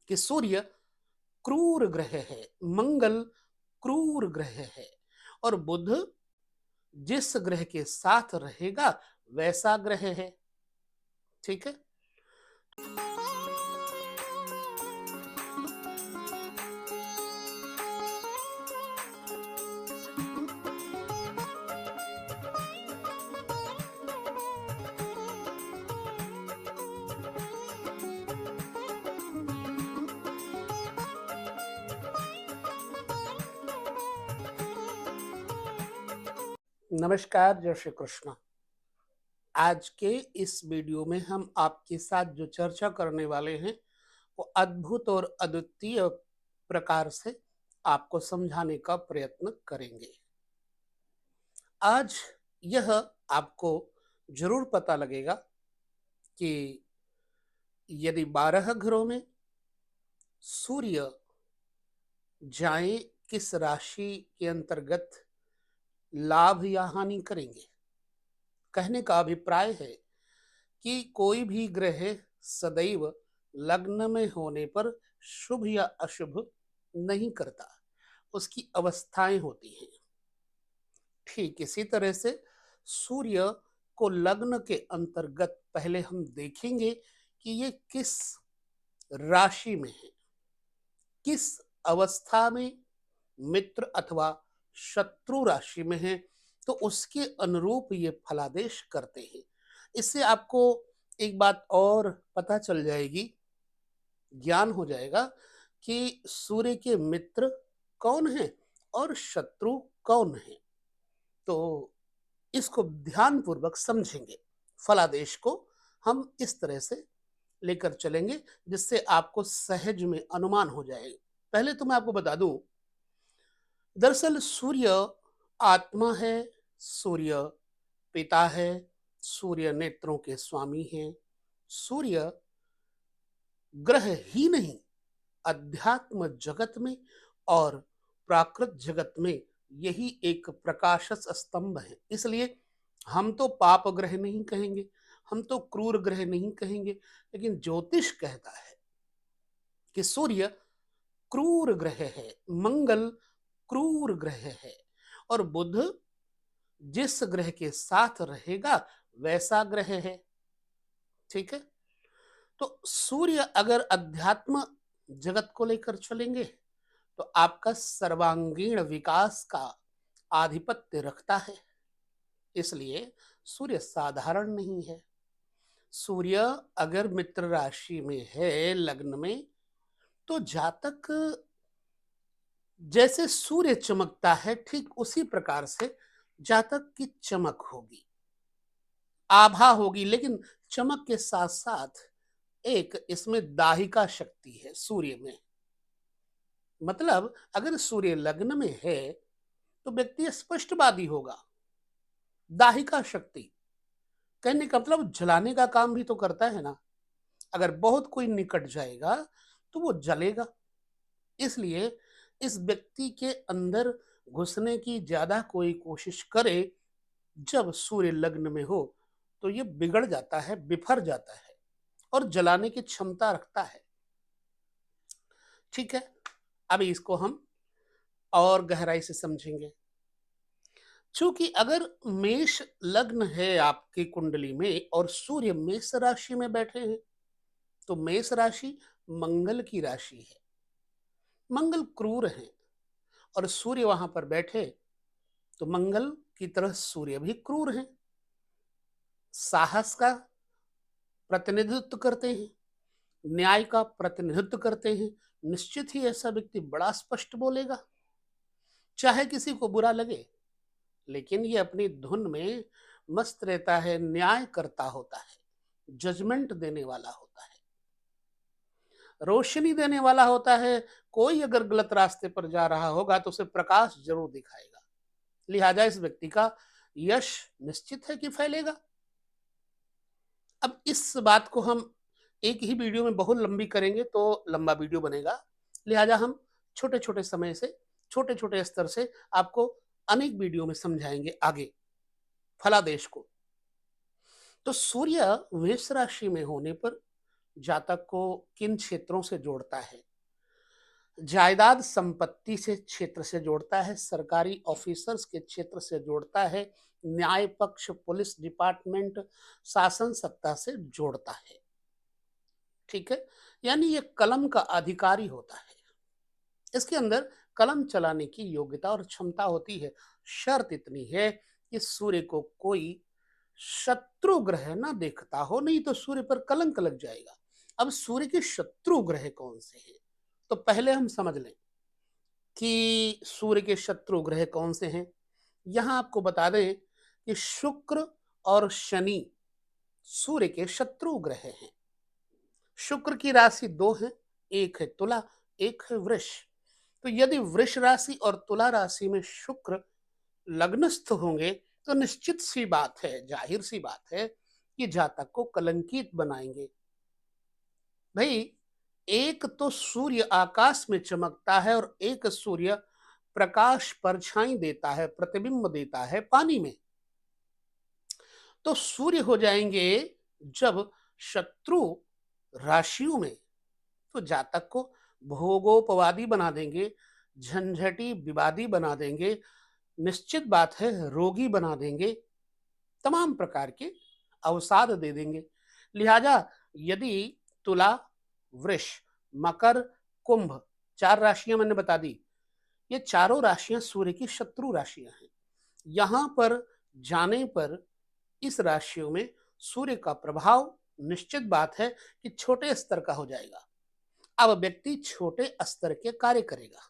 कि सूर्य क्रूर ग्रह है, मंगल क्रूर ग्रह है और बुध जिस ग्रह के साथ रहेगा वैसा ग्रह है। ठीक है। नमस्कार, जय श्री कृष्ण। आज के इस वीडियो में हम आपके साथ जो चर्चा करने वाले हैं वो अद्भुत और अद्वितीय प्रकार से आपको समझाने का प्रयत्न करेंगे। आज यह आपको जरूर पता लगेगा कि यदि 12 घरों में सूर्य जाए किस राशि के अंतर्गत लाभ या हानि करेंगे। कहने का अभिप्राय है कि कोई भी ग्रह सदैव लग्न में होने पर शुभ या अशुभ नहीं करता, उसकी अवस्थाएं होती हैं। ठीक इसी तरह से सूर्य को लग्न के अंतर्गत पहले हम देखेंगे कि ये किस राशि में है, किस अवस्था में मित्र अथवा शत्रु राशि में है, तो उसके अनुरूप ये फलादेश करते हैं। इससे आपको एक बात और पता चल जाएगी, ज्ञान हो जाएगा कि सूर्य के मित्र कौन है और शत्रु कौन है। तो इसको ध्यान पूर्वक समझेंगे। फलादेश को हम इस तरह से लेकर चलेंगे जिससे आपको सहज में अनुमान हो जाएगा। पहले तो मैं आपको बता दूं, दरअसल सूर्य आत्मा है, सूर्य पिता है, सूर्य नेत्रों के स्वामी हैं। सूर्य ग्रह ही नहीं, अध्यात्म जगत में और प्राकृत जगत में यही एक प्रकाशस स्तंभ है। इसलिए हम तो पाप ग्रह नहीं कहेंगे, हम तो क्रूर ग्रह नहीं कहेंगे, लेकिन ज्योतिष कहता है कि सूर्य क्रूर ग्रह है, मंगल क्रूर ग्रह है और बुध जिस ग्रह के साथ रहेगा वैसा ग्रह है। ठीक है। तो सूर्य अगर अध्यात्म जगत को लेकर चलेंगे तो आपका सर्वांगीण विकास का आधिपत्य रखता है। इसलिए सूर्य साधारण नहीं है। सूर्य अगर मित्र राशि में है लग्न में, तो जातक जैसे सूर्य चमकता है ठीक उसी प्रकार से जातक की चमक होगी, आभा होगी, लेकिन चमक के साथ साथ एक इसमें दाहिका शक्ति है सूर्य में। मतलब अगर सूर्य लग्न में है तो व्यक्ति स्पष्टवादी होगा। दाहिका शक्ति कहने का मतलब जलाने का काम भी तो करता है ना। अगर बहुत कोई निकट जाएगा तो वो जलेगा। इसलिए इस व्यक्ति के अंदर घुसने की ज्यादा कोई कोशिश करे जब सूर्य लग्न में हो तो ये बिगड़ जाता है, बिफर जाता है और जलाने की क्षमता रखता है। ठीक है। अभी इसको हम और गहराई से समझेंगे। चूंकि अगर मेष लग्न है आपकी कुंडली में और सूर्य मेष राशि में बैठे हैं, तो मेष राशि मंगल की राशि है, मंगल क्रूर है और सूर्य वहां पर बैठे तो मंगल की तरह सूर्य भी क्रूर है। साहस का प्रतिनिधित्व करते हैं, न्याय का प्रतिनिधित्व करते हैं। निश्चित ही ऐसा व्यक्ति बड़ा स्पष्ट बोलेगा, चाहे किसी को बुरा लगे, लेकिन ये अपनी धुन में मस्त रहता है, न्याय करता होता है, जजमेंट देने वाला होता है, रोशनी देने वाला होता है। कोई अगर गलत रास्ते पर जा रहा होगा तो उसे प्रकाश जरूर दिखाएगा। लिहाजा इस व्यक्ति का यश निश्चित है कि फैलेगा। अब इस बात को हम एक ही वीडियो में बहुत लंबी करेंगे तो लंबा वीडियो बनेगा। लिहाजा हम छोटे छोटे समय से, छोटे छोटे स्तर से आपको अनेक वीडियो में समझाएंगे आगे फलादेश को। तो सूर्य मेष राशि में होने पर जातक को किन क्षेत्रों से जोड़ता है? जायदाद संपत्ति से क्षेत्र से जोड़ता है, सरकारी ऑफिसर्स के क्षेत्र से जोड़ता है, न्याय पक्ष, पुलिस डिपार्टमेंट, शासन सत्ता से जोड़ता है। ठीक है, यानी ये कलम का अधिकारी होता है। इसके अंदर कलम चलाने की योग्यता और क्षमता होती है। शर्त इतनी है कि सूर्य को कोई शत्रु ग्रह ना देखता हो, नहीं तो सूर्य पर कलंक लग जाएगा। अब सूर्य के शत्रु ग्रह कौन से हैं? तो पहले हम समझ लें कि सूर्य के शत्रु ग्रह कौन से हैं। यहां आपको बता दें कि शुक्र और शनि सूर्य के शत्रु ग्रह हैं। शुक्र की राशि दो है, एक है तुला, एक है वृष। तो यदि वृष राशि और तुला राशि में शुक्र लग्नस्थ होंगे तो निश्चित सी बात है, जाहिर सी बात है कि जातक को कलंकित बनाएंगे। भाई, एक तो सूर्य आकाश में चमकता है और एक सूर्य प्रकाश परछाई देता है, प्रतिबिंब देता है पानी में। तो सूर्य हो जाएंगे जब शत्रु राशियों में, तो जातक को भोगोपवादी बना देंगे, झंझटी विवादी बना देंगे, निश्चित बात है रोगी बना देंगे, तमाम प्रकार के अवसाद दे देंगे। लिहाजा यदि तुला, वृष, मकर, कुंभ, चार राशियां मैंने बता दी, ये चारों राशियां सूर्य की शत्रु राशियां हैं। यहां पर जाने पर इस राशियों में सूर्य का प्रभाव निश्चित बात है कि छोटे स्तर का हो जाएगा। अब व्यक्ति छोटे स्तर के कार्य करेगा।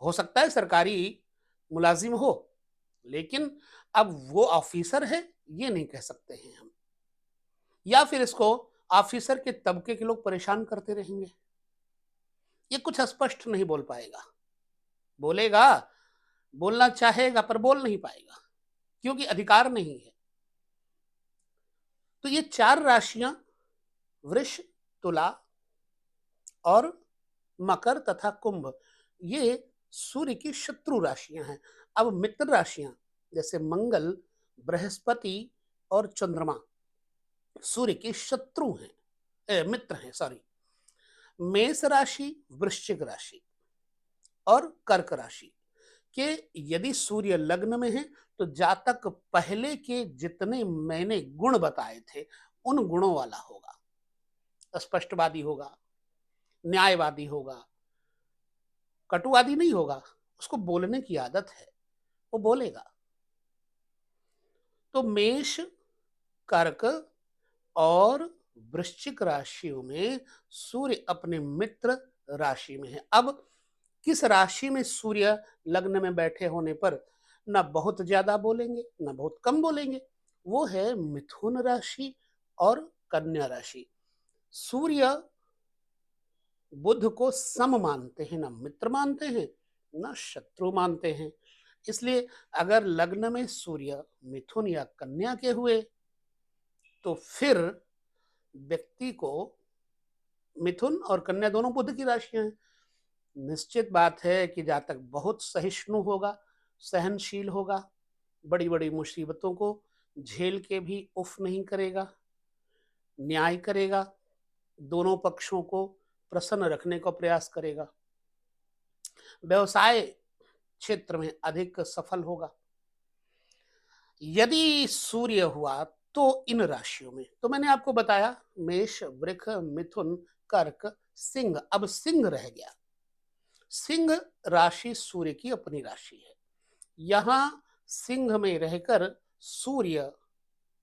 हो सकता है सरकारी मुलाजिम हो, लेकिन अब वो ऑफिसर है ये नहीं कह सकते हैं हम, या फिर इसको ऑफिसर के तबके के लोग परेशान करते रहेंगे। ये कुछ स्पष्ट नहीं बोल पाएगा। बोलेगा, बोलना चाहेगा पर बोल नहीं पाएगा, क्योंकि अधिकार नहीं है। तो ये चार राशियां वृष, तुला और मकर तथा कुंभ, ये सूर्य की शत्रु राशियां हैं। अब मित्र राशियां जैसे मंगल, बृहस्पति और चंद्रमा सूर्य के शत्रु हैं, मित्र हैं, सॉरी। मेष राशि, वृश्चिक राशि और कर्क राशि के यदि सूर्य लग्न में है तो जातक पहले के जितने मैंने गुण बताए थे उन गुणों वाला होगा। स्पष्टवादी होगा, न्यायवादी होगा, कटुवादी नहीं होगा। उसको बोलने की आदत है, वो बोलेगा। तो मेष, कर्क और वृश्चिक राशियों में सूर्य अपने मित्र राशि में है। अब किस राशि में सूर्य लग्न में बैठे होने पर ना बहुत ज्यादा बोलेंगे ना बहुत कम बोलेंगे, वो है मिथुन राशि और कन्या राशि। सूर्य बुध को सम मानते हैं, ना मित्र मानते हैं ना शत्रु मानते हैं। इसलिए अगर लग्न में सूर्य मिथुन या कन्या के हुए तो फिर व्यक्ति को, मिथुन और कन्या दोनों बुध की राशियां हैं, निश्चित बात है कि जातक बहुत सहिष्णु होगा, सहनशील होगा, बड़ी बड़ी मुसीबतों को झेल के भी उफ नहीं करेगा, न्याय करेगा, दोनों पक्षों को प्रसन्न रखने का प्रयास करेगा, व्यवसाय क्षेत्र में अधिक सफल होगा। यदि सूर्य हुआ तो इन राशियों में, तो मैंने आपको बताया मेष, वृष, मिथुन, कर्क, सिंह। अब सिंह रह गया। सिंह राशि सूर्य की अपनी राशि है। यहां सिंह में रहकर सूर्य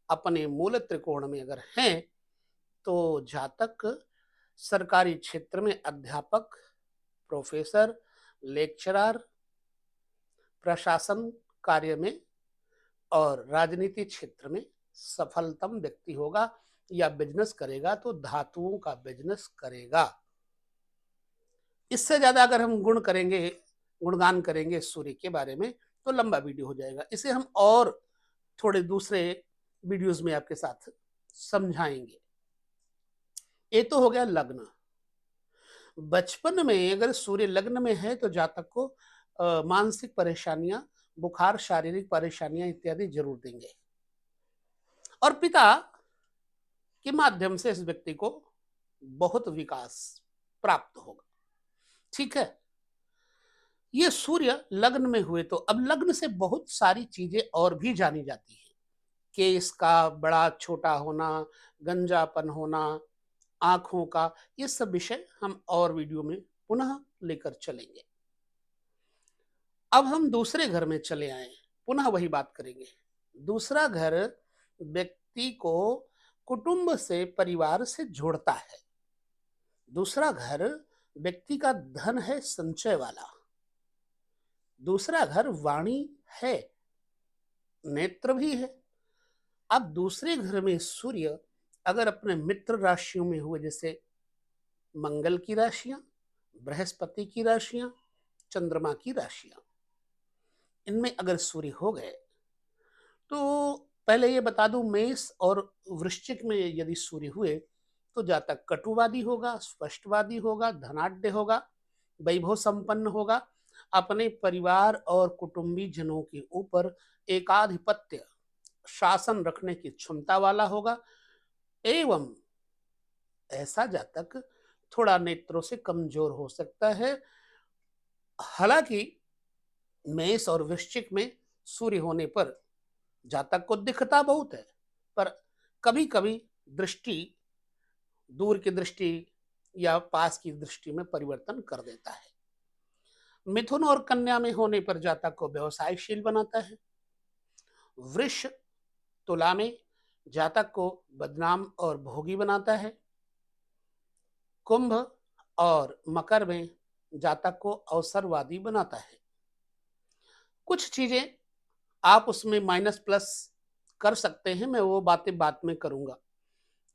अपने मूल त्रिकोण में अगर हैं तो जातक सरकारी क्षेत्र में अध्यापक, प्रोफेसर, लेक्चरर, प्रशासन कार्य में और राजनीति क्षेत्र में सफलतम व्यक्ति होगा, या बिजनेस करेगा तो धातुओं का बिजनेस करेगा। इससे ज्यादा अगर हम गुणगान करेंगे सूर्य के बारे में तो लंबा वीडियो हो जाएगा। इसे हम और थोड़े दूसरे वीडियोस में आपके साथ समझाएंगे। ये तो हो गया लग्न। बचपन में अगर सूर्य लग्न में है तो जातक को मानसिक परेशानियां, बुखार, शारीरिक परेशानियां इत्यादि जरूर देंगे। और पिता के माध्यम से इस व्यक्ति को बहुत विकास प्राप्त होगा। ठीक है, ये सूर्य लग्न में हुए तो अब लग्न से बहुत सारी चीजें और भी जानी जाती है। केस का बड़ा छोटा होना, गंजापन होना, आंखों का, ये सब विषय हम और वीडियो में पुनः लेकर चलेंगे। अब हम दूसरे घर में चले आए, पुनः वही बात करेंगे। दूसरा घर व्यक्ति को कुटुंब से, परिवार से जोड़ता है। दूसरा घर व्यक्ति का धन है, संचय वाला। दूसरा घर वाणी है, नेत्र भी है। अब दूसरे घर में सूर्य अगर अपने मित्र राशियों में हुए, जैसे मंगल की राशियां, बृहस्पति की राशियां, चंद्रमा की राशियां, इनमें अगर सूर्य हो गए तो पहले ये बता दूं, मेष और वृश्चिक में यदि सूर्य हुए तो जातक कटुवादी होगा, स्पष्टवादी होगा, धनाढ्य होगा, वैभव संपन्न होगा, अपने परिवार और कुटुंबी जनों के ऊपर एकाधिपत्य शासन रखने की क्षमता वाला होगा, एवं ऐसा जातक थोड़ा नेत्रों से कमजोर हो सकता है। हालांकि मेष और वृश्चिक में सूर्य होने पर जातक को दिखता बहुत है, पर कभी कभी दृष्टि, दूर की दृष्टि या पास की दृष्टि में परिवर्तन कर देता है। मिथुन और कन्या में होने पर जातक को व्यवसायशील बनाता है। वृष तुला में जातक को बदनाम और भोगी बनाता है। कुंभ और मकर में जातक को अवसरवादी बनाता है। कुछ चीजें आप उसमें माइनस प्लस कर सकते हैं, मैं वो बातें बाद में करूंगा।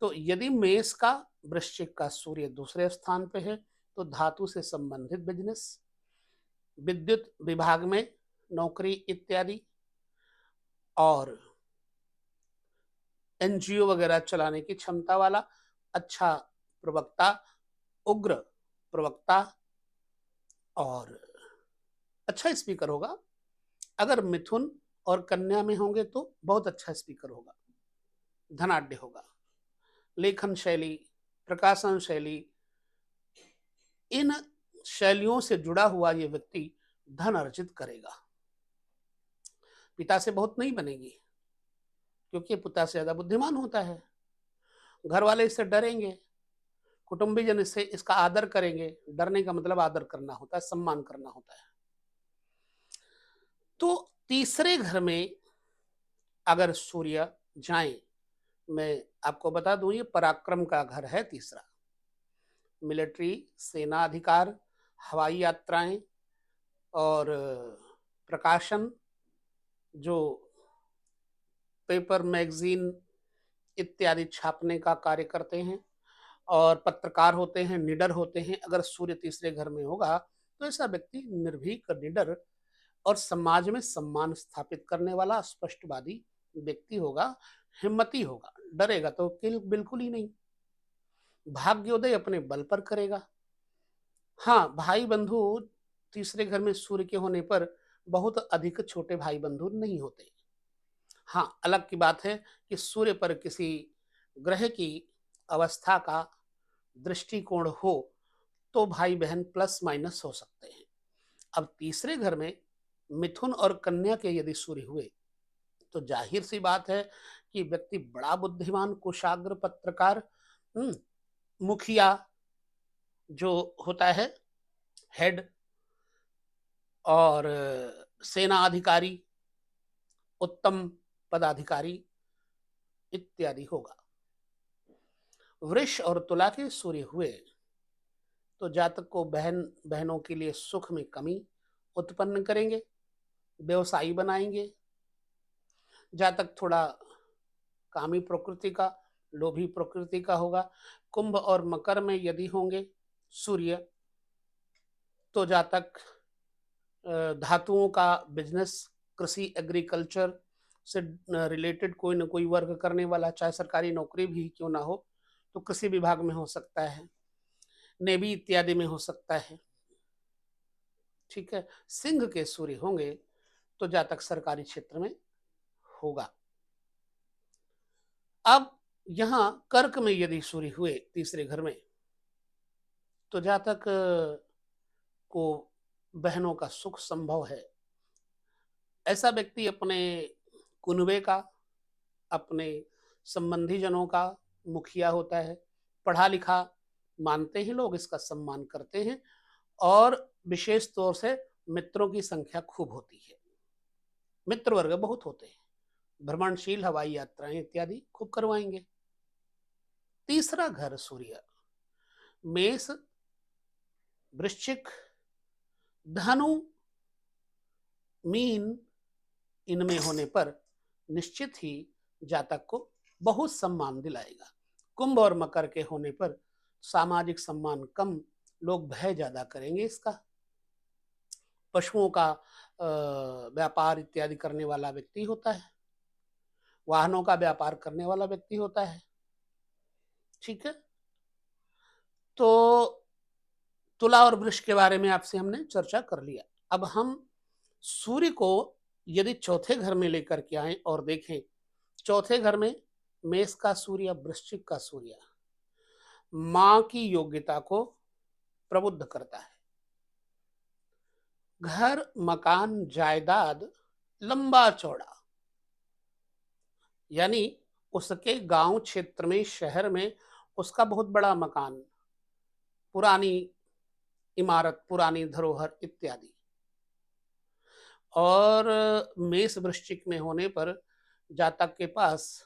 तो यदि मेष का, वृश्चिक का सूर्य दूसरे स्थान पे है तो धातु से संबंधित बिजनेस, विद्युत विभाग में नौकरी इत्यादि, और एनजीओ वगैरह चलाने की क्षमता वाला, अच्छा प्रवक्ता, उग्र प्रवक्ता और अच्छा स्पीकर होगा। अगर मिथुन और कन्या में होंगे तो बहुत अच्छा स्पीकर होगा, धनाढ्य होगा, लेखन शैली, प्रकाशन शैली, इन शैलियों से जुड़ा हुआ ये व्यक्ति धन अर्जित करेगा। पिता से बहुत नहीं बनेगी, क्योंकि पिता से ज्यादा बुद्धिमान होता है। घर वाले इससे डरेंगे, कुटुंबीजन इससे, इसका आदर करेंगे। डरने का मतलब आदर करना होता है, सम्मान करना होता है। तो तीसरे घर में अगर सूर्य जाए, मैं आपको बता दूं ये पराक्रम का घर है तीसरा। मिलिट्री, सेना अधिकार, हवाई यात्राएं और प्रकाशन, जो पेपर, मैगजीन इत्यादि छापने का कार्य करते हैं और पत्रकार होते हैं, निडर होते हैं, अगर सूर्य तीसरे घर में होगा तो ऐसा व्यक्ति निर्भीक, निडर और समाज में सम्मान स्थापित करने वाला स्पष्टवादी व्यक्ति होगा, हिम्मती होगा। डरेगा तो बिल्कुल ही नहीं। भाग्योदय अपने बल पर करेगा। हाँ, भाई बंधु तीसरे घर में सूर्य के होने पर बहुत अधिक छोटे भाई बंधु नहीं होते। हाँ, अलग की बात है कि सूर्य पर किसी ग्रह की अवस्था का दृष्टिकोण हो तो भाई बहन प्लस माइनस हो सकते हैं। अब तीसरे घर में मिथुन और कन्या के यदि सूर्य हुए तो जाहिर सी बात है कि व्यक्ति बड़ा बुद्धिमान, कुशाग्र, पत्रकार, मुखिया जो होता है, हेड, और सेना अधिकारी, उत्तम पदाधिकारी इत्यादि होगा। वृष और तुला के सूर्य हुए तो जातक को बहनों के लिए सुख में कमी उत्पन्न करेंगे, व्यवसायी बनाएंगे। जातक थोड़ा कामी प्रकृति का, लोभी प्रकृति का होगा। कुंभ और मकर में यदि होंगे सूर्य तो जातक धातुओं का बिजनेस, कृषि, एग्रीकल्चर से रिलेटेड कोई ना कोई वर्क करने वाला, चाहे सरकारी नौकरी भी क्यों ना हो, तो कृषि विभाग में हो सकता है, नेवी इत्यादि में हो सकता है। ठीक है, सिंह के सूर्य होंगे तो जातक सरकारी क्षेत्र में होगा। अब यहाँ कर्क में यदि सूर्य हुए तीसरे घर में, तो जातक को बहनों का सुख संभव है। ऐसा व्यक्ति अपने कुनबे का, अपने संबंधी जनों का मुखिया होता है। पढ़ा लिखा मानते हैं लोग, इसका सम्मान करते हैं, और विशेष तौर से मित्रों की संख्या खूब होती है। मित्र वर्ग बहुत होते हैं, भ्रमणशील, हवाई यात्राएं इत्यादि खूब करवाएंगे। तीसरा घर सूर्य मेष, वृश्चिक, धनु, मीन इनमें होने पर निश्चित ही जातक को बहुत सम्मान दिलाएगा। कुंभ और मकर के होने पर सामाजिक सम्मान कम, लोग भय ज्यादा करेंगे इसका। पशुओं का व्यापार इत्यादि करने वाला व्यक्ति होता है, वाहनों का व्यापार करने वाला व्यक्ति होता है। ठीक है, तो तुला और वृष के बारे में आपसे हमने चर्चा कर लिया। अब हम सूर्य को यदि चौथे घर में लेकर के आए और देखें, चौथे घर में मेष का सूर्य, वृश्चिक का सूर्य मां की योग्यता को प्रबुद्ध करता है। घर, मकान, जायदाद लंबा चौड़ा, यानी उसके गांव क्षेत्र में, शहर में उसका बहुत बड़ा मकान, पुरानी इमारत, पुरानी धरोहर इत्यादि। और मेष वृश्चिक में होने पर जातक के पास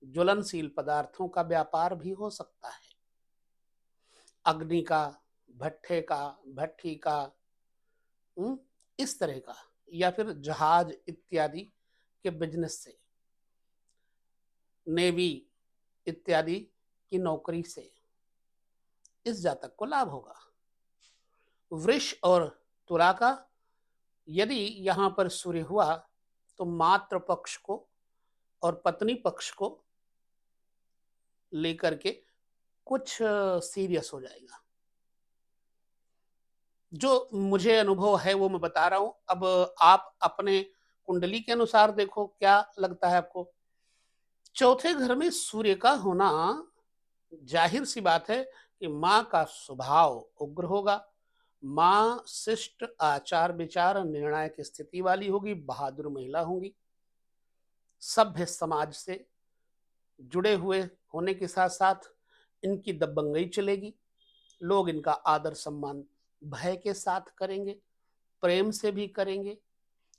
ज्वलनशील पदार्थों का व्यापार भी हो सकता है। अग्नि का, भट्ठे का, भट्ठी का, इस तरह का, या फिर जहाज इत्यादि के बिजनेस से, नेवी इत्यादि की नौकरी से इस जातक को लाभ होगा। वृष और तुला का यदि यहां पर सूर्य हुआ तो मातृ पक्ष को और पत्नी पक्ष को लेकर के कुछ सीरियस हो जाएगा। जो मुझे अनुभव है वो मैं बता रहा हूं। अब आप अपने कुंडली के अनुसार देखो, क्या लगता है आपको। चौथे घर में सूर्य का होना, जाहिर सी बात है कि मां का स्वभाव उग्र होगा। मां शिष्ट, आचार विचार, निर्णायक स्थिति वाली होगी, बहादुर महिला होंगी, सभ्य समाज से जुड़े हुए होने के साथ साथ इनकी दबंगई चलेगी। लोग इनका आदर सम्मान भय के साथ करेंगे, प्रेम से भी करेंगे,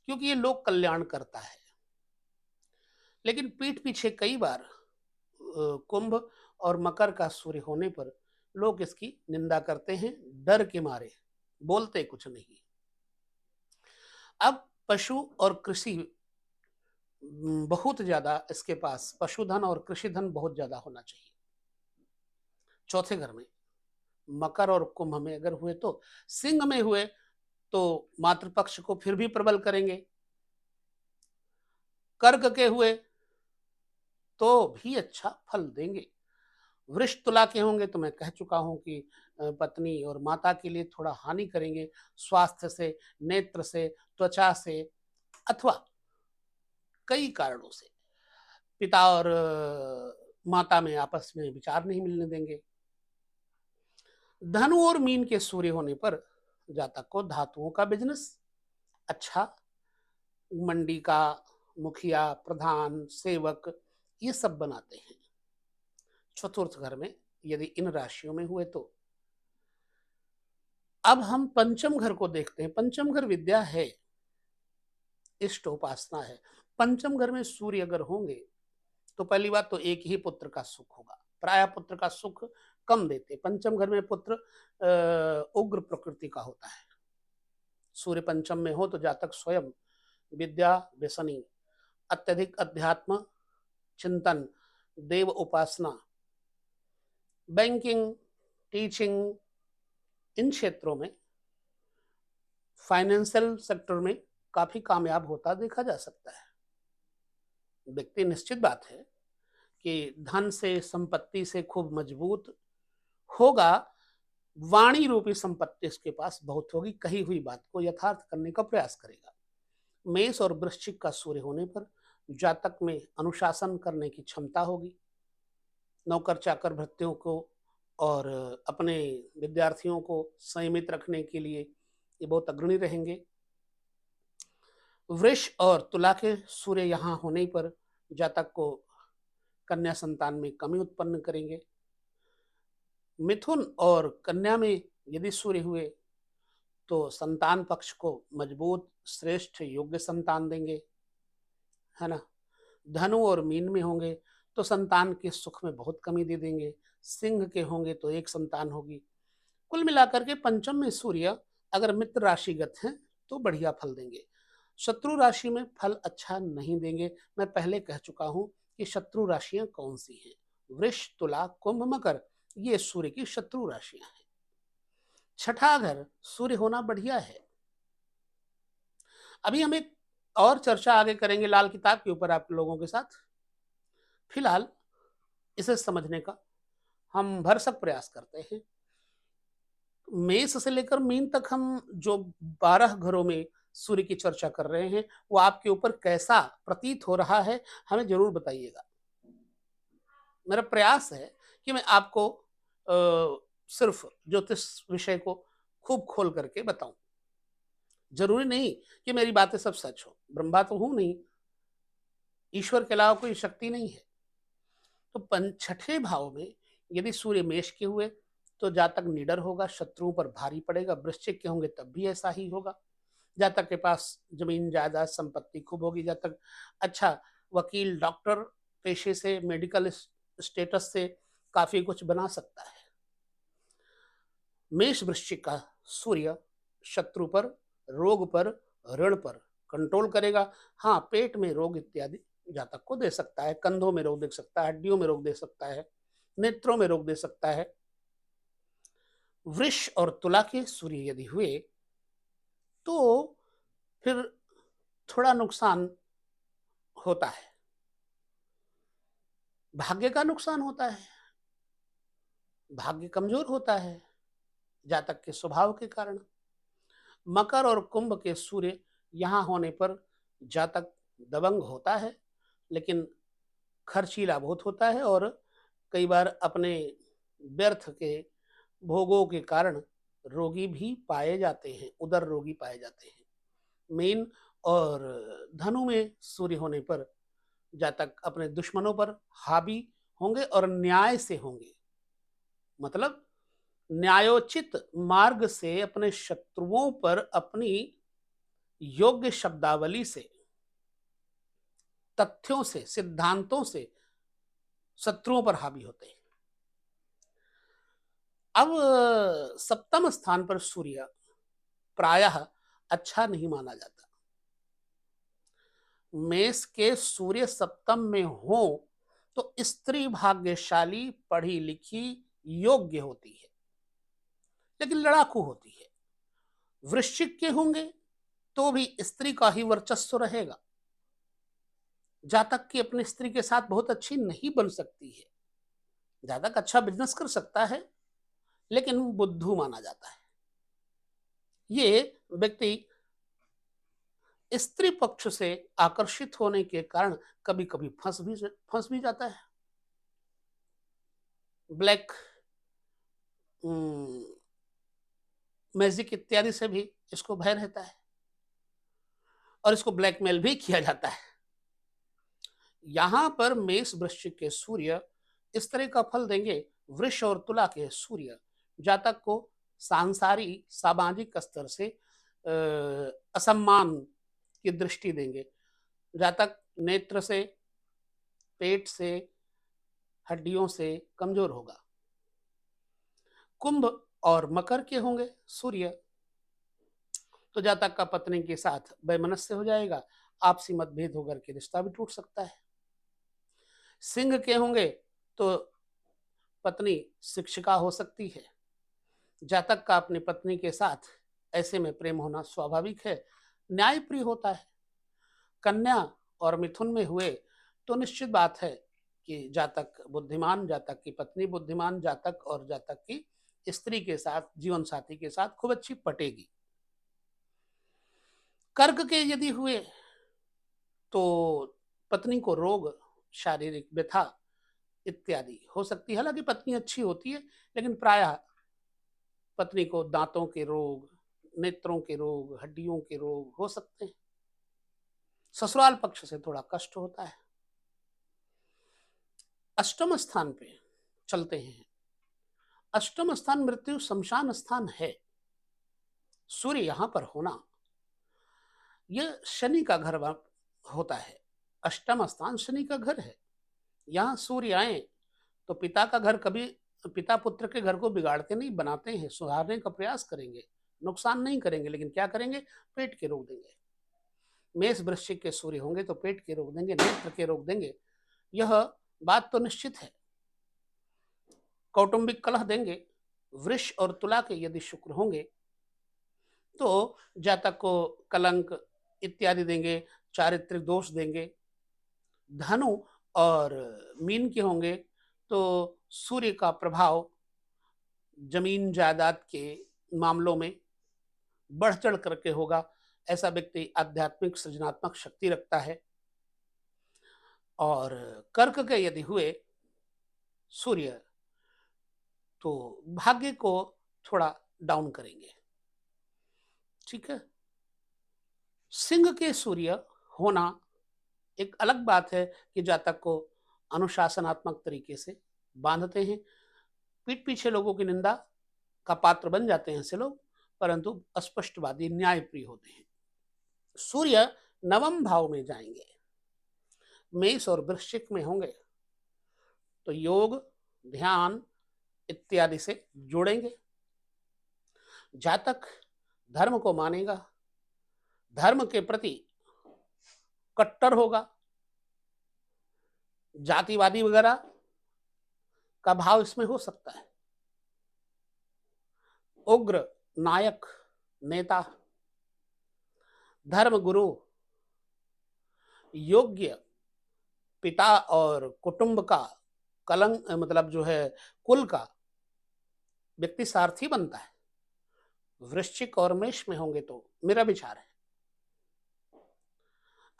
क्योंकि ये लोक कल्याण करता है। लेकिन पीठ पीछे कई बार कुंभ और मकर का सूर्य होने पर लोग इसकी निंदा करते हैं, डर के मारे बोलते कुछ नहीं। अब पशु और कृषि बहुत ज्यादा, इसके पास पशुधन और कृषि धन बहुत ज्यादा होना चाहिए। चौथे घर में मकर और कुंभ में अगर हुए तो, सिंह में हुए तो मातृपक्ष को फिर भी प्रबल करेंगे। कर्क के हुए तो भी अच्छा फल देंगे। वृष तुला के होंगे तो मैं कह चुका हूं कि पत्नी और माता के लिए थोड़ा हानि करेंगे, स्वास्थ्य से, नेत्र से, त्वचा से, अथवा कई कारणों से पिता और माता में आपस में विचार नहीं मिलने देंगे। धनु और मीन के सूर्य होने पर जातक को धातुओं का बिजनेस अच्छा, मंडी का मुखिया, प्रधान, सेवक, ये सब बनाते हैं। चतुर्थ घर में यदि इन राशियों में हुए तो। अब हम पंचम घर को देखते हैं। पंचम घर विद्या है, इष्ट उपासना है। पंचम घर में सूर्य अगर होंगे तो पहली बात तो एक ही पुत्र का सुख होगा। प्राय पुत्र का सुख कम देते। पंचम घर में पुत्र उग्र प्रकृति का होता है। सूर्य पंचम में हो तो जातक स्वयं विद्या व्यसनी, अत्यधिक अध्यात्म चिंतन, देव उपासना, बैंकिंग, टीचिंग, इन क्षेत्रों में, फाइनेंशियल सेक्टर में काफी कामयाब होता देखा जा सकता है। व्यक्ति निश्चित बात है कि धन से, संपत्ति से खूब मजबूत होगा। वाणी रूपी संपत्ति इसके पास बहुत होगी, कही हुई बात को यथार्थ करने का प्रयास करेगा। मेष और वृश्चिक का सूर्य होने पर जातक में अनुशासन करने की क्षमता होगी। नौकर चाकर भृत्यों को और अपने विद्यार्थियों को संयमित रखने के लिए ये बहुत अग्रणी रहेंगे। वृष और तुला के सूर्य यहाँ होने पर जातक को कन्या संतान में कमी उत्पन्न करेंगे। मिथुन और कन्या में यदि सूर्य हुए तो संतान पक्ष को मजबूत श्रेष्ठ योग्य संतान देंगे, है ना। धनु और मीन में होंगे तो संतान के सुख में बहुत कमी दे देंगे। सिंह के होंगे तो एक संतान होगी। कुल मिलाकर के पंचम में सूर्य अगर मित्र राशिगत हैं तो बढ़िया फल देंगे। शत्रु राशि में फल अच्छा नहीं देंगे। मैं पहले कह चुका हूं कि शत्रु राशियां कौन सी हैं। वृष, तुला, कुंभ, मकर, ये सूर्य की शत्रु राशियां हैं। छठा घर सूर्य होना बढ़िया है। अभी हम एक और चर्चा आगे करेंगे लाल किताब के ऊपर आप लोगों के साथ। फिलहाल इसे समझने का हम भरसक प्रयास करते हैं। मेष से लेकर मीन तक हम जो 12 घरों में सूर्य की चर्चा कर रहे हैं वो आपके ऊपर कैसा प्रतीत हो रहा है हमें जरूर बताइएगा। मेरा प्रयास है कि मैं आपको सिर्फ ज्योतिष विषय को खूब खोल करके बताऊं। जरूरी नहीं कि मेरी बातें सब सच हो, ब्रह्मा तो हूं नहीं, ईश्वर के अलावा कोई शक्ति नहीं है। तो छठे भाव में यदि सूर्य मेष के हुए तो जातक निडर होगा, शत्रुओं पर भारी पड़ेगा। वृश्चिक के होंगे तब भी ऐसा ही होगा। जातक के पास जमीन जायदाद संपत्ति खूब होगी। जातक अच्छा वकील, डॉक्टर पेशे से, मेडिकल स्टेटस से काफी कुछ बना सकता है। मेष वृश्चिक का सूर्य शत्रु पर, रोग पर, ऋण पर कंट्रोल करेगा। हाँ, पेट में रोग इत्यादि जातक को दे सकता है, कंधों में रोग दे सकता है, हड्डियों में रोग दे सकता है, नेत्रों में रोग दे सकता है। वृष और तुला के सूर्य यदि हुए तो फिर थोड़ा नुकसान होता है, भाग्य का नुकसान होता है, भाग्य कमजोर होता है जातक के स्वभाव के कारण। मकर और कुंभ के सूर्य यहां होने पर जातक दबंग होता है, लेकिन खर्चीला बहुत होता है और कई बार अपने व्यर्थ के भोगों के कारण रोगी भी पाए जाते हैं, उदर रोगी पाए जाते हैं। मीन और धनु में सूर्य होने पर जातक अपने दुश्मनों पर हावी होंगे और न्याय से होंगे। मतलब न्यायोचित मार्ग से अपने शत्रुओं पर अपनी योग्य शब्दावली से, तथ्यों से, सिद्धांतों से शत्रुओं पर हावी होते हैं। अब सप्तम स्थान पर सूर्य प्रायः अच्छा नहीं माना जाता। मेष के सूर्य सप्तम में हो तो स्त्री भाग्यशाली, पढ़ी लिखी, योग्य होती है, लेकिन लड़ाकू होती है। वृश्चिक के होंगे तो भी स्त्री का ही वर्चस्व रहेगा। जातक की अपनी स्त्री के साथ बहुत अच्छी नहीं बन सकती है। जातक अच्छा बिजनेस कर सकता है लेकिन बुद्धू माना जाता है। ये व्यक्ति स्त्री पक्ष से आकर्षित होने के कारण कभी कभी फंस भी जाता है। ब्लैक मैजिक इत्यादि से भी इसको भय रहता है और इसको ब्लैकमेल भी किया जाता है। यहां पर मेष वृश्चिक के सूर्य इस तरह का फल देंगे। वृष और तुला के सूर्य जातक को सांसारिक सामाजिक स्तर से असम्मान की दृष्टि देंगे। जातक नेत्र से, पेट से, हड्डियों से कमजोर होगा। कुंभ और मकर के होंगे सूर्य तो जातक का पत्नी के साथ वैमनस्य हो जाएगा, आपसी मतभेद होकर के रिश्ता भी टूट सकता है। सिंह के होंगे तो पत्नी शिक्षिका हो सकती है। जातक का अपनी पत्नी के साथ ऐसे में प्रेम होना स्वाभाविक है, न्यायप्रिय होता है। कन्या और मिथुन में हुए तो निश्चित बात है कि जातक बुद्धिमान, जातक की पत्नी बुद्धिमान, जातक और जातक की स्त्री के साथ, जीवन साथी के साथ खूब अच्छी पटेगी। कर्क के यदि हुए तो पत्नी को रोग, शारीरिक व्यथा इत्यादि हो सकती है। हालांकि पत्नी अच्छी होती है, लेकिन प्रायः पत्नी को दांतों के रोग, नेत्रों के रोग, हड्डियों के रोग हो सकते हैं। ससुराल पक्ष से थोड़ा कष्ट होता है। अष्टम स्थान पे चलते हैं। अष्टम स्थान मृत्यु शमशान स्थान है। सूर्य यहां पर होना, यह शनि का घर होता है। अष्टम स्थान शनि का घर है। यहां सूर्य आए तो पिता का घर कभी, पिता पुत्र के घर को बिगाड़ते नहीं, बनाते हैं, सुधारने का प्रयास करेंगे, नुकसान नहीं करेंगे। लेकिन क्या करेंगे? पेट के रोग देंगे। मेष वृश्चिक के सूर्य होंगे तो पेट के रोग देंगे, नेत्र के रोग देंगे, यह बात तो निश्चित है। कौटुंबिक कलह देंगे। वृष और तुला के यदि शुक्र होंगे तो जातक को कलंक इत्यादि देंगे, चारित्रिक दोष देंगे। धनु और मीन के होंगे तो सूर्य का प्रभाव जमीन जायदाद के मामलों में बढ़ चढ़ करके होगा। ऐसा व्यक्ति आध्यात्मिक सृजनात्मक शक्ति रखता है। और कर्क के यदि हुए सूर्य तो भाग्य को थोड़ा डाउन करेंगे। ठीक है। सिंह के सूर्य होना एक अलग बात है कि जातक को अनुशासनात्मक तरीके से बांधते हैं। पीठ पीछे लोगों की निंदा का पात्र बन जाते हैं ऐसे लोग, परंतु अस्पष्टवादी, न्यायप्रिय होते हैं। सूर्य नवम भाव में जाएंगे, मेष और वृश्चिक में होंगे तो योग, ध्यान इत्यादि से जुड़ेंगे। जातक धर्म को मानेगा, धर्म के प्रति कट्टर होगा। जातिवादी वगैरह का भाव इसमें हो सकता है। उग्र नायक, नेता, धर्म गुरु, योग्य पिता और कुटुंब का कलंक, मतलब जो है कुल का व्यक्ति सारथी बनता है। वृश्चिक और मेष में होंगे तो मेरा विचार है,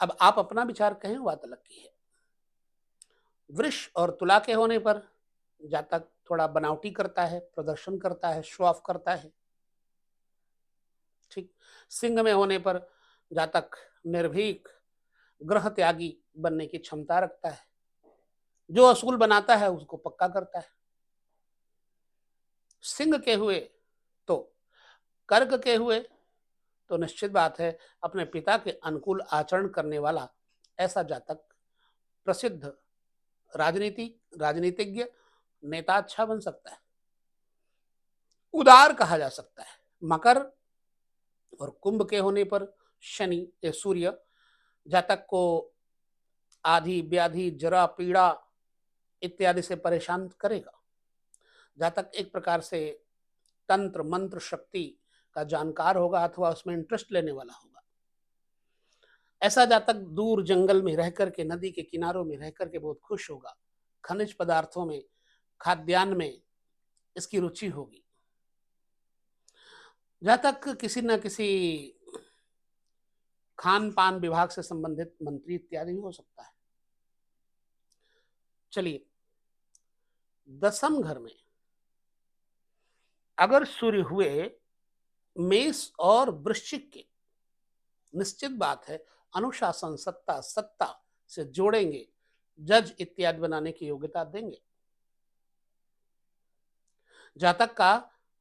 अब आप अपना विचार कहें बात अलग की है। वृष और तुला के होने पर जातक थोड़ा बनावटी करता है, प्रदर्शन करता है, शो ऑफ करता है। ठीक। सिंह में होने पर जातक निर्भीक, ग्रह त्यागी बनने की क्षमता रखता है। जो असूल बनाता है उसको पक्का करता है। सिंह के हुए तो, कर्क के हुए तो निश्चित बात है अपने पिता के अनुकूल आचरण करने वाला ऐसा जातक प्रसिद्ध राजनीतिज्ञ, नेता अच्छा बन सकता है, उदार कहा जा सकता है। मकर और कुंभ के होने पर शनि सूर्य जातक को आधी व्याधि, जरा, पीड़ा इत्यादि से परेशान करेगा। जातक एक प्रकार से तंत्र मंत्र शक्ति का जानकार होगा अथवा उसमें इंटरेस्ट लेने वाला होगा। ऐसा जातक दूर जंगल में रह करके, नदी के किनारों में रह करके बहुत खुश होगा। खनिज पदार्थों में, खाद्यान्न में इसकी रुचि होगी। जातक किसी न किसी खान पान विभाग से संबंधित मंत्री इत्यादि हो सकता है। चलिए, दसम घर में अगर सूर्य हुए मेष और वृश्चिक के, निश्चित बात है अनुशासन, सत्ता से जोड़ेंगे, जज इत्यादि बनाने की योग्यता देंगे। जातक का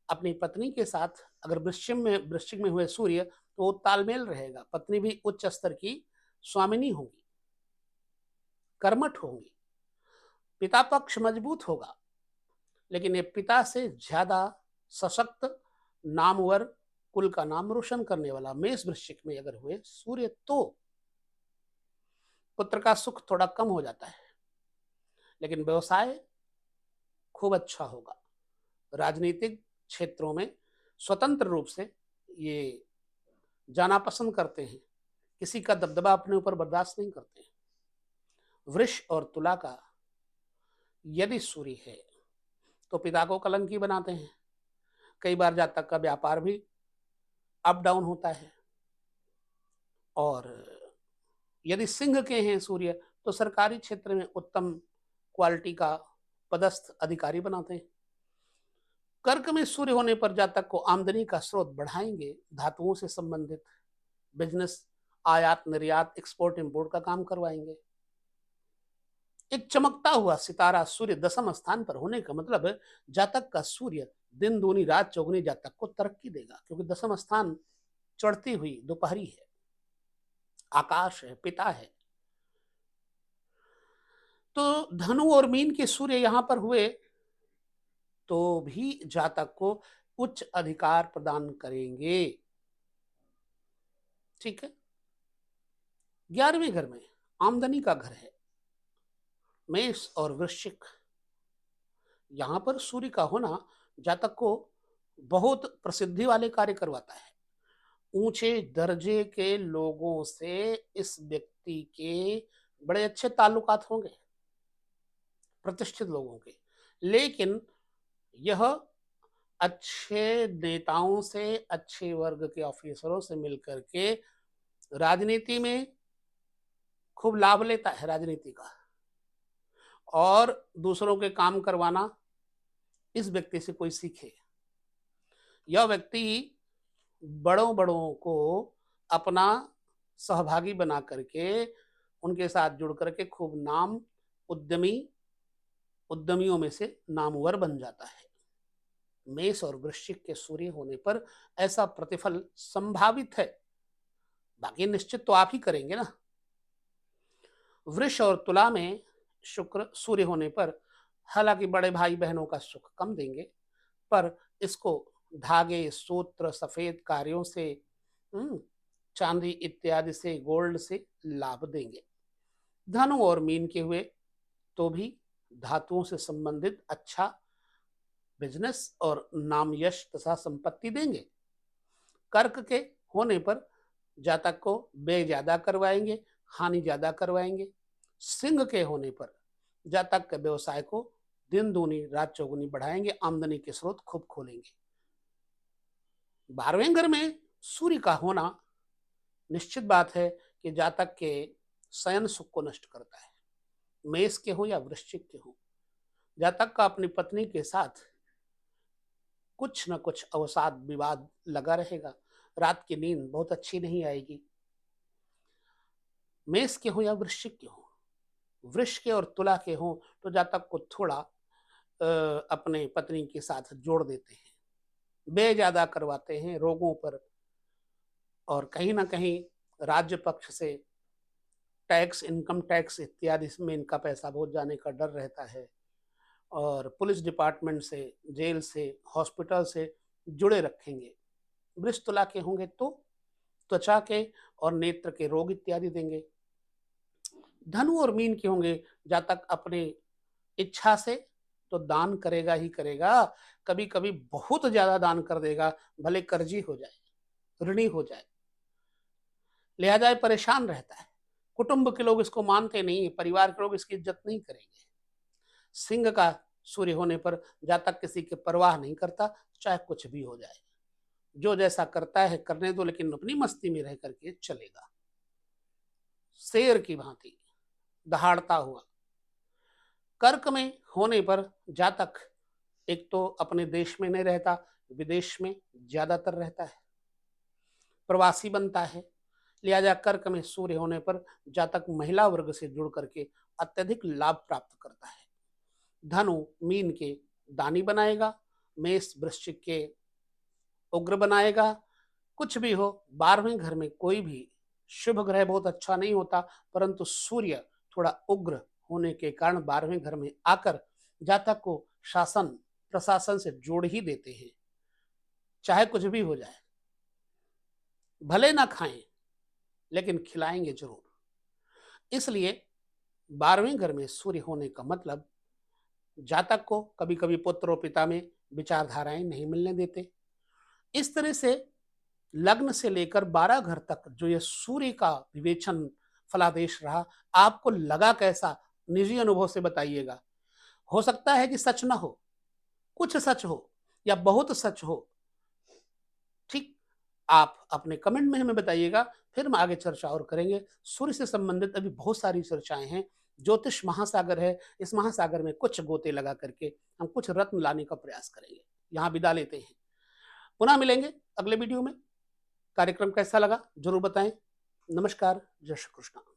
अपनी पत्नी के साथ अगर वृश्चिक में हुए सूर्य तो वो तालमेल रहेगा। पत्नी भी उच्च स्तर की स्वामिनी होंगी, कर्मठ होंगी, पिता पक्ष मजबूत होगा, लेकिन ये पिता से ज्यादा सशक्त, नामवर, कुल का नाम रोशन करने वाला मेष वृश्चिक में अगर हुए सूर्य तो पुत्र का सुख थोड़ा कम हो जाता है, लेकिन व्यवसाय खूब अच्छा होगा। राजनीतिक क्षेत्रों में स्वतंत्र रूप से ये जाना पसंद करते हैं, किसी का दबदबा अपने ऊपर बर्दाश्त नहीं करते हैं। वृष और तुला का यदि सूर्य है तो पिता को कलंकी बनाते हैं। कई बार जातक का व्यापार भी अप डाउन होता है। और यदि सिंह के हैं सूर्य तो सरकारी क्षेत्र में उत्तम क्वालिटी का पदस्थ अधिकारी बनाते हैं। कर्क में सूर्य होने पर जातक को आमदनी का स्रोत बढ़ाएंगे, धातुओं से संबंधित बिजनेस, आयात निर्यात, एक्सपोर्ट इंपोर्ट का काम करवाएंगे। एक चमकता हुआ सितारा सूर्य दसम स्थान पर होने का मतलब जातक का सूर्य दिन दूनी रात चौगुनी जातक को तरक्की देगा, क्योंकि दसम स्थान चढ़ती हुई दोपहरी है, आकाश है, पिता है। तो धनु और मीन के सूर्य यहां पर हुए तो भी जातक को उच्च अधिकार प्रदान करेंगे। ठीक है। 11वें घर में आमदनी का घर है, मेष और वृश्चिक। यहां पर सूर्य का होना जातक को बहुत प्रसिद्धि वाले कार्य करवाता है। ऊंचे दर्जे के लोगों से इस व्यक्ति के बड़े अच्छे ताल्लुकात होंगे, प्रतिष्ठित लोगों के। लेकिन यह अच्छे नेताओं से, अच्छे वर्ग के ऑफिसरों से मिलकर के राजनीति में खूब लाभ लेता है, राजनीति का, और दूसरों के काम करवाना इस व्यक्ति से कोई सीखे। यह व्यक्ति बड़ों बड़ों को अपना सहभागी बना करके उनके साथ जुड़ करके खूब नाम, उद्यमियों में से नामवर बन जाता है। मेष और वृश्चिक के सूर्य होने पर ऐसा प्रतिफल संभावित है, बाकी निश्चित तो आप ही करेंगे ना। वृष और तुला में शुक्र सूर्य होने पर हालांकि बड़े भाई बहनों का सुख कम देंगे, पर इसको धागे, सूत्र, सफेद कार्यों से, चांदी इत्यादि से, गोल्ड से लाभ देंगे। धनु और मीन के हुए तो भी धातुओं से संबंधित अच्छा बिजनेस और नाम, यश तथा संपत्ति देंगे। कर्क के होने पर जातक को व्यय ज्यादा करवाएंगे, हानि ज्यादा करवाएंगे। सिंह के होने पर जातक के व्यवसाय को दिन दूनी रात चौगुनी बढ़ाएंगे, आमदनी के स्रोत खूब खोलेंगे। 12वें घर में सूर्य का होना निश्चित बात है कि जातक के शयन सुख को नष्ट करता है। मेष के हो या वृश्चिक के हो, जातक का अपनी पत्नी के साथ कुछ न कुछ अवसाद, विवाद लगा रहेगा। रात की नींद बहुत अच्छी नहीं आएगी। मेष के हो या वृश्चिक के हो, वृष के और तुला के हो तो जातक को थोड़ा अपने पत्नी के साथ जोड़ देते हैं, व्यय ज्यादा करवाते हैं रोगों पर, और कहीं ना कहीं राज्य पक्ष से टैक्स, इनकम टैक्स इत्यादि में इनका पैसा बहुत जाने का डर रहता है, और पुलिस डिपार्टमेंट से, जेल से, हॉस्पिटल से जुड़े रखेंगे। वृष तुला के होंगे तो त्वचा के और नेत्र के रोग इत्यादि देंगे। धनु और मीन के होंगे जातक अपने इच्छा से तो दान करेगा ही करेगा, कभी कभी बहुत ज्यादा दान कर देगा, भले कर्जी हो जाए, ऋणी हो जाए, लिहाजा परेशान रहता है। कुटुंब के लोग इसको मानते नहीं, परिवार के लोग इसकी इज्जत नहीं करेंगे। सिंह का सूर्य होने पर जातक किसी की परवाह नहीं करता, चाहे कुछ भी हो जाए, जो जैसा करता है करने दो, लेकिन अपनी मस्ती में रह करके चलेगा। शेर की भांति दहाड़ता हुआ। कर्क में होने पर जातक एक तो अपने देश में नहीं रहता, विदेश में ज्यादातर रहता है, प्रवासी बनता है। लिहाजा कर्क में सूर्य होने पर जातक महिला वर्ग से जुड़ करके अत्यधिक लाभ प्राप्त करता है। धनु मीन के दानी बनाएगा, मेष वृश्चिक के उग्र बनाएगा। कुछ भी हो, 12वें घर में कोई भी शुभ ग्रह बहुत अच्छा नहीं होता, परंतु सूर्य थोड़ा उग्र होने के कारण 12वें घर में आकर जातक को शासन प्रशासन से जोड़ ही देते हैं। चाहे कुछ भी हो जाए, भले ना खाएं लेकिन खिलाएंगे जरूर। इसलिए 12वें घर में सूर्य होने का मतलब जातक को कभी कभी पुत्र और पिता में विचारधाराएं नहीं मिलने देते। इस तरह से लग्न से लेकर 12 घर तक जो ये सूर्य का विवेचन फलादेश रहा, आपको लगा कैसा, निजी अनुभव से बताइएगा। हो सकता है कि सच ना हो, कुछ सच हो या बहुत सच हो, ठीक, आप अपने कमेंट में हमें बताइएगा, फिर हम आगे चर्चा और करेंगे। सूर्य से संबंधित अभी बहुत सारी चर्चाएं हैं, ज्योतिष महासागर है, इस महासागर में कुछ गोते लगा करके हम कुछ रत्न लाने का प्रयास करेंगे। यहाँ विदा लेते हैं। पुनः मिलेंगे अगले वीडियो में। कार्यक्रम कैसा लगा जरूर बताएं। नमस्कार, जय श्री कृष्ण।